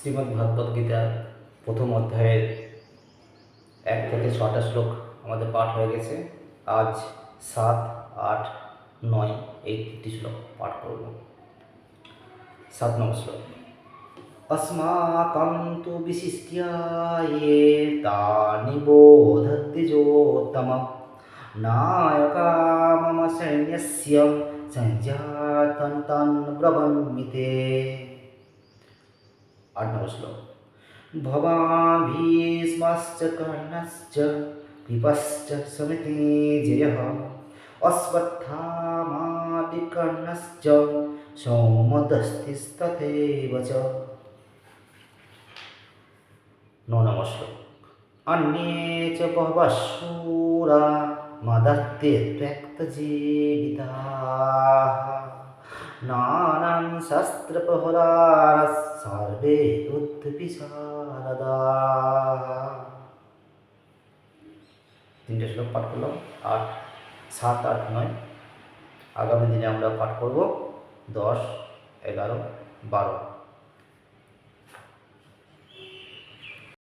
শ্রীমদ্ভাগবত গীতার প্রথম অধ্যায়ের 1 থেকে 6টা শ্লোক আমাদের পাঠ হয়ে গেছে। আজ 7, 8, 9 এই 3টি শ্লোক পাঠ করব। 7 নম্বর শ্লোক। अस्माकं तु विशिष्या ये तानि बोधद्विजोत्तमं नायका मम सैन्यस्य सञ्जातं तान् ब्रवन्मि ते। 8 নম্বর শ্লোক। भवान् भीष्मश्च कर्णश्च कृपश्च समितिञ्जयः अश्वत्थामादिकर्णश्च सौमदस्तिस्तथैव च। 9 নম্বর শ্লোক। अन्ये च बहवः शूरा मदर्थे त्यक्तजीविताः नानां शस्त्रप्रहराः सर्वे युद्धविशारदाः। 3টে শ্লোক পাঠ করলাম। 8, 7, 8, 9। আগামী দিনে আমরা পাঠ করব 10, 11, 12।